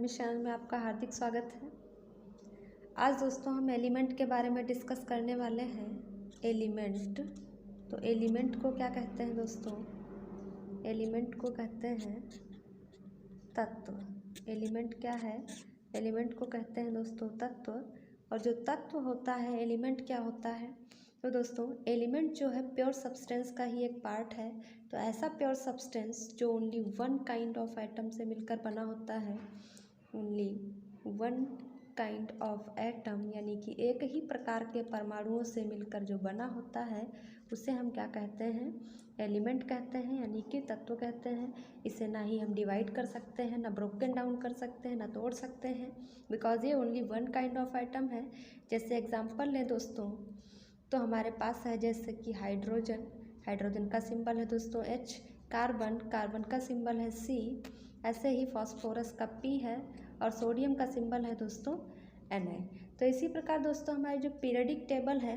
Atomic channel में आपका हार्दिक स्वागत है। आज दोस्तों हम एलिमेंट के बारे में डिस्कस करने वाले हैं। एलिमेंट, तो एलिमेंट को क्या कहते हैं दोस्तों? एलिमेंट को कहते हैं तत्व। एलिमेंट क्या है? एलिमेंट को कहते हैं दोस्तों तत्व। और जो तत्व होता है, एलिमेंट क्या होता है? तो दोस्तों एलिमेंट जो है प्योर सब्सटेंस का ही एक पार्ट है। तो ऐसा प्योर सब्सटेंस जो only one kind of atom से मिलकर बना होता है, only one kind of atom यानी कि एक ही प्रकार के परमाणुओं से मिलकर जो बना होता है, उसे हम क्या कहते हैं? एलिमेंट कहते हैं, यानी कि तत्व कहते हैं। इसे ना ही हम डिवाइड कर सकते हैं, ना ब्रोकन डाउन कर सकते हैं, ना तोड़ सकते हैं, बिकॉज ये only one kind of atom है। जैसे एग्जांपल लें दोस्तों, तो हमारे पास है जैसे कि हाइड्रोजन। हाइड्रोजन का सिंबल है दोस्तों H। कार्बन, कार्बन का सिंबल है C। ऐसे ही फॉस्फोरस का P है और सोडियम का सिंबल है दोस्तों Na। तो इसी प्रकार दोस्तों हमारी जो पीरियडिक टेबल है,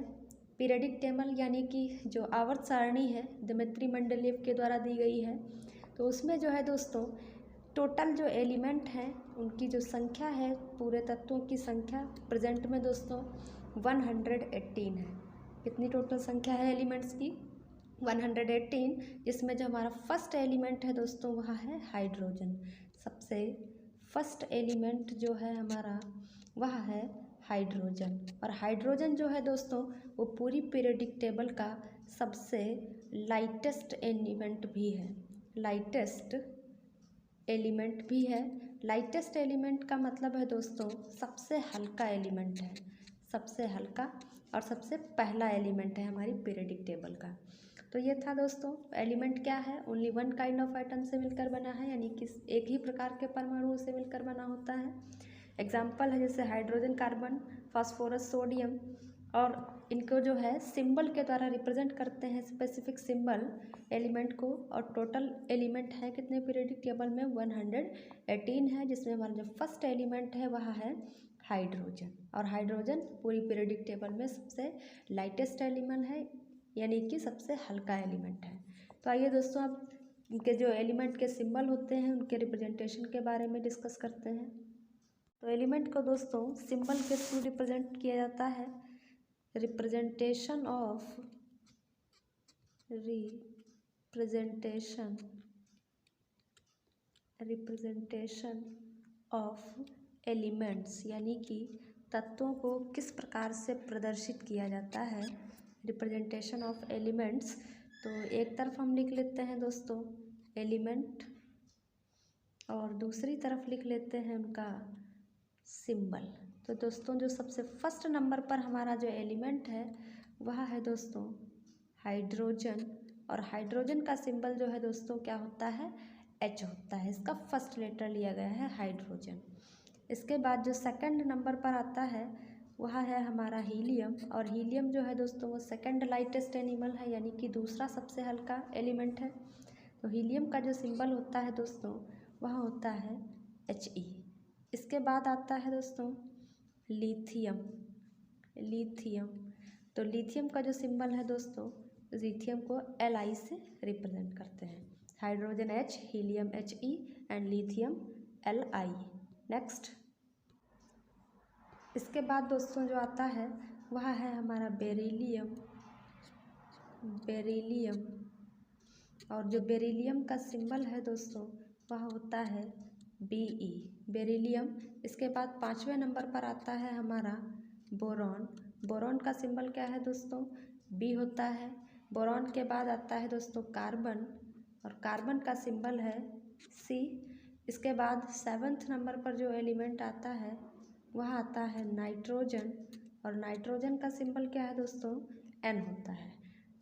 पीरियडिक टेबल यानी कि जो आवर्त सारणी है, दिमित्री मेंडलीव के द्वारा दी गई है, तो उसमें जो है दोस्तों टोटल जो एलिमेंट हैं उनकी जो संख्या है, पूरे तत्वों की संख्या प्रेजेंट में दोस्तों 118 है। कितनी टोटल संख्या है एलिमेंट्स की? 118, जिसमें जो हमारा फर्स्ट एलिमेंट है दोस्तों वह है हाइड्रोजन। सबसे फर्स्ट एलिमेंट जो है हमारा वह है हाइड्रोजन। और हाइड्रोजन जो है दोस्तों वो पूरी पीरियडिक टेबल का सबसे लाइटेस्ट एलिमेंट भी है। लाइटेस्ट एलिमेंट भी है। लाइटेस्ट एलिमेंट का मतलब है दोस्तों सबसे हल्का एलिमेंट है, सबसे हल्का और सबसे पहला एलिमेंट है हमारी पीरियडिक टेबल का। तो ये था दोस्तों एलिमेंट क्या है? Only one kind of atom से मिलकर बना है, यानी कि एक ही प्रकार के परमाणुओं से मिलकर बना होता है। एग्जाम्पल है जैसे हाइड्रोजन, कार्बन, फास्फोरस, सोडियम। और इनको जो है सिंबल के द्वारा रिप्रेजेंट करते हैं, स्पेसिफिक सिंबल एलिमेंट को। और टोटल एलिमेंट है कितने पीरियडिक टेबल में? 118 है, जिसमें हमारा जो फर्स्ट एलिमेंट है वह है हाइड्रोजन। और हाइड्रोजन पूरी पीरियडिक टेबल में सबसे लाइटेस्ट एलिमेंट है, यानी कि सबसे हल्का एलिमेंट है। तो आइए दोस्तों अब इनके जो एलिमेंट के सिंबल होते हैं उनके रिप्रेजेंटेशन के बारे में डिस्कस करते हैं। तो एलिमेंट को दोस्तों सिंबल के थ्रू रिप्रेजेंट किया जाता है। Representation of representation of elements, यानी कि तत्वों को किस प्रकार से प्रदर्शित किया जाता है। रिप्रेजेंटेशन ऑफ एलिमेंट्स, तो एक तरफ हम लिख लेते हैं दोस्तों एलिमेंट और दूसरी तरफ लिख लेते हैं उनका सिंबल। तो दोस्तों जो सबसे फर्स्ट नंबर पर हमारा जो एलिमेंट है वह है दोस्तों हाइड्रोजन। और हाइड्रोजन का सिंबल जो है दोस्तों क्या होता है? H होता है। इसका फर्स्ट लेटर लिया गया है हाइड्रोजन। इसके बाद जो सेकंड नंबर पर आता है वह है हमारा हीलियम। और हीलियम जो है दोस्तों वो सेकंड लाइटेस्ट एनिमल है, यानी कि दूसरा सबसे हल्का एलिमेंट है। तो हीलियम का जो सिंबल होता है दोस्तों वह होता है He। इसके बाद आता है दोस्तों लिथियम। लिथियम, तो लिथियम का जो सिंबल है दोस्तों, लिथियम को Li से रिप्रेजेंट करते हैं। Hydrogen H, helium He and lithium Li। Next, इसके बाद दोस्तों जो आता है वह है हमारा बेरिलियम। बेरिलियम, और जो बेरिलियम का सिंबल है दोस्तों वह होता है Be। बेरिलियम। इसके बाद 5वें नंबर पर आता है हमारा बोरॉन। बोरॉन का सिंबल क्या है दोस्तों? B होता है। बोरॉन के बाद आता है दोस्तों कार्बन, और कार्बन का सिंबल है C। इसके बाद 7वें नंबर पर जो एलिमेंट आता है वह आता है नाइट्रोजन। और नाइट्रोजन का सिंबल क्या है दोस्तों? N होता है।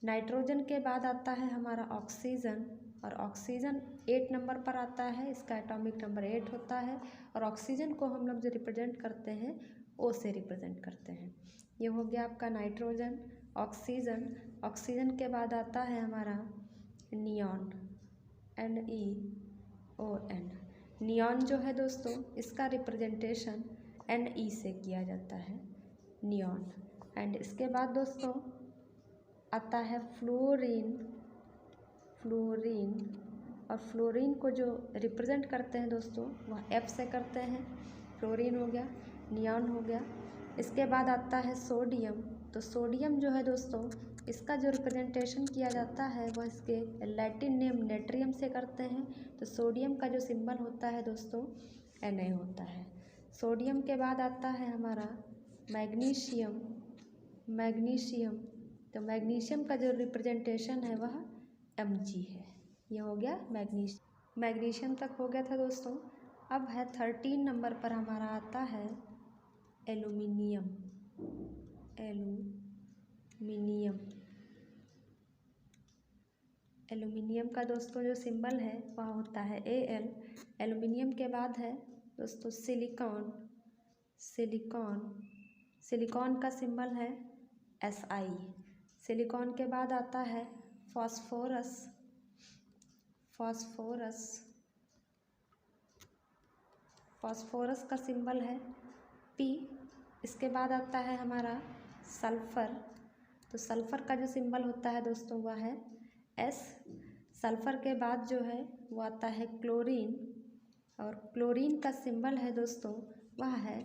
नाइट्रोजन के बाद आता है हमारा ऑक्सीजन, और ऑक्सीजन 8 नंबर पर आता है। इसका एटॉमिक नंबर 8 होता है। और ऑक्सीजन को हम लोग जो रिप्रेजेंट करते हैं O से रिप्रेजेंट करते हैं। ये हो गया आपका नाइट्रोजन, ऑक्सीजन। ऑक्सीजन के बाद आता है हमारा नियॉन, NeON। नियॉन जो है दोस्तों इसका रिप्रेजेंटेशन Ne से किया जाता है, नियॉन। एंड इसके बाद दोस्तों आता है फ्लोरीन। फ्लोरीन और फ्लोरीन को जो रिप्रेजेंट करते हैं दोस्तों वह F से करते हैं। फ्लोरीन हो गया, नियॉन हो गया। इसके बाद आता है सोडियम। तो सोडियम जो है दोस्तों इसका जो रिप्रेजेंटेशन किया जाता है वह इसके लैटिन नेम नेट्रियम से करते हैं। तो सोडियम का जो सिंबल होता है दोस्तों Na होता है। सोडियम के बाद आता है हमारा मैग्नीशियम। मैग्नीशियम, तो मैग्नीशियम का जो रिप्रेजेंटेशन है वह Mg है। ये हो गया मैग्नीशियम। मैग्नीशियम तक हो गया था दोस्तों। अब है 13 नंबर पर हमारा आता है एल्यूमिनियम। एल्यूमिनियम, एल्यूमिनियम का दोस्तों जो सिंबल है वह होता है Al। एल्यूमिनियम के बाद है दोस्तों सिलिकॉन। सिलिकॉन, सिलिकॉन का सिंबल है Si। सिलिकॉन के बाद आता है फॉस्फोरस। फॉस्फोरस, फॉस्फोरस का सिंबल है P। इसके बाद आता है हमारा सल्फ़र। तो सल्फ़र का जो सिंबल होता है दोस्तों वह है S। सल्फ़र के बाद जो है वो आता है क्लोरीन, और क्लोरीन का सिंबल है दोस्तों वह है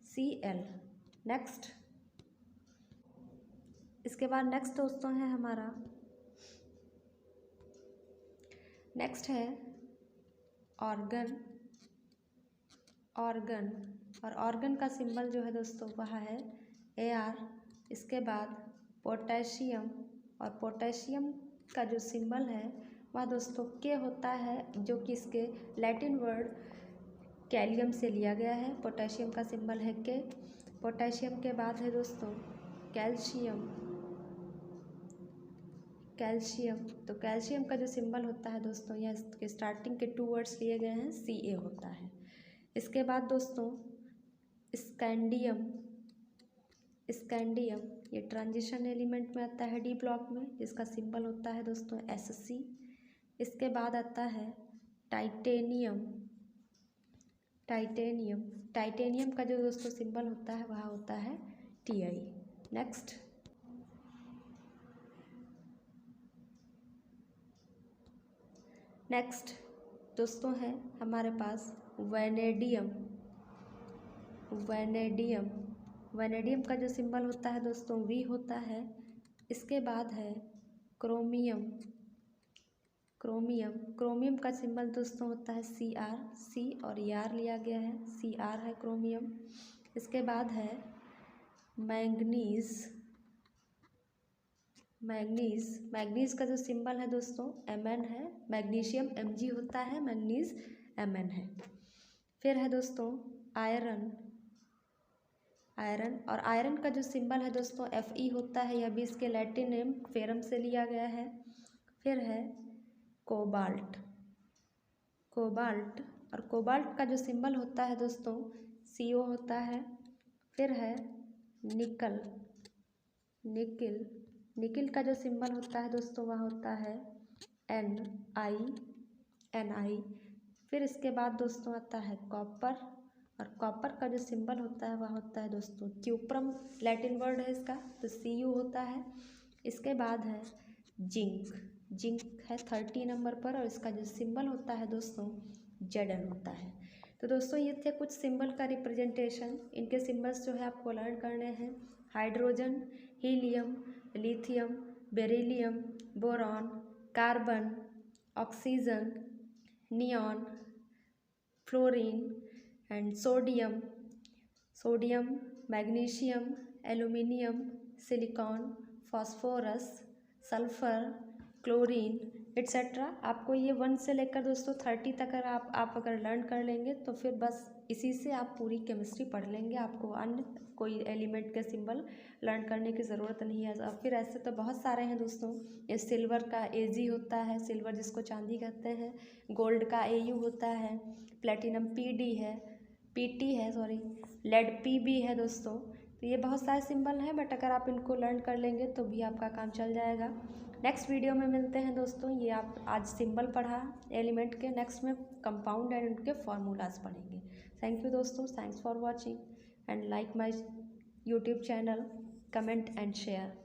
Cl। नेक्स्ट, इसके बाद नेक्स्ट दोस्तों है हमारा, नेक्स्ट है ऑर्गन। ऑर्गन, और ऑर्गन का सिंबल जो है दोस्तों वह है Ar। इसके बाद पोटेशियम, और पोटेशियम का जो सिंबल है वह दोस्तों K होता है, जो कि इसके लैटिन वर्ड कैलियम से लिया गया है। पोटेशियम का सिंबल है K। पोटेशियम के बाद है दोस्तों कैल्शियम। कैल्शियम, तो कैल्शियम का जो सिंबल होता है दोस्तों यह इसके स्टार्टिंग के 2 वर्ड्स लिए गए हैं, Ca होता है। इसके बाद दोस्तों स्कैंडियम। स्कैंडियम ये ट्रांजिशन एलिमेंट में आता है डी ब्लॉक में, जिसका सिंबल होता है दोस्तों Sc। इसके बाद आता है टाइटेनियम। टाइटेनियम, टाइटेनियम का जो दोस्तों सिंबल होता है वह होता है Ti। नेक्स्ट, नेक्स्ट दोस्तों है हमारे पास वैनेडियम। वैनेडियम, वैनेडियम का जो सिंबल होता है दोस्तों V होता है। इसके बाद है क्रोमियम। क्रोमियम, क्रोमियम का सिंबल दोस्तों होता है Cr। C और Ar लिया गया है, Cr है क्रोमियम। इसके बाद है मैंगनीज। मैंगनीज, मैंगनीज का जो सिंबल है दोस्तों Mn है। मैग्नीशियम Mg होता है, मैंगनीज Mn है। फिर है दोस्तों आयरन। आयरन, और आयरन का जो सिंबल है दोस्तों Fe होता है, यह भी इसके लैटिन नेम फेरम से लिया गया है। फिर है कोबाल्ट। कोबाल्ट, और कोबाल्ट का जो सिंबल होता है दोस्तों Co होता है। फिर है निकल। निकिल, निकिल का जो सिंबल होता है दोस्तों वह होता है Ni। फिर इसके बाद दोस्तों आता है कॉपर, और कॉपर का जो सिंबल होता है वह होता है दोस्तों क्यूप्रम, लैटिन वर्ड है इसका, तो Cu होता है। इसके बाद है जिंक। जिंक है 30 नंबर पर, और इसका जो सिंबल होता है दोस्तों Zn होता है। तो दोस्तों ये थे कुछ सिंबल का रिप्रेजेंटेशन। इनके सिंबल्स जो है आपको लर्न करने हैं। Hydrogen, helium, lithium, beryllium, boron, carbon, oxygen, neon, fluorine and sodium. Sodium, magnesium, aluminium, silicon, phosphorus, sulphur, chlorine etcetera. आपको ये 1 से लेकर दोस्तों 30 तक अगर आप अगर लर्न कर लेंगे तो फिर बस इसी से आप पूरी केमिस्ट्री पढ़ लेंगे। आपको अन्य कोई एलिमेंट के सिंबल लर्न करने की ज़रूरत नहीं है। अब फिर ऐसे तो बहुत सारे हैं दोस्तों। ये सिल्वर का Ag होता है, सिल्वर जिसको चांदी कहते हैं। गोल्ड का Au होता है। प्लेटिनम Pd है, Pt है, सॉरी लेड Pb है दोस्तों। तो ये बहुत सारे सिंबल हैं, बट अगर आप इनको लर्न कर लेंगे तो भी आपका काम चल जाएगा। नेक्स्ट वीडियो में मिलते हैं दोस्तों। ये आप आज सिंबल पढ़ा एलिमेंट के, नेक्स्ट में कंपाउंड एंड उनके फार्मूलाज पढ़ेंगे। थैंक यू दोस्तों, thanks for watching and like my YouTube channel, comment and share.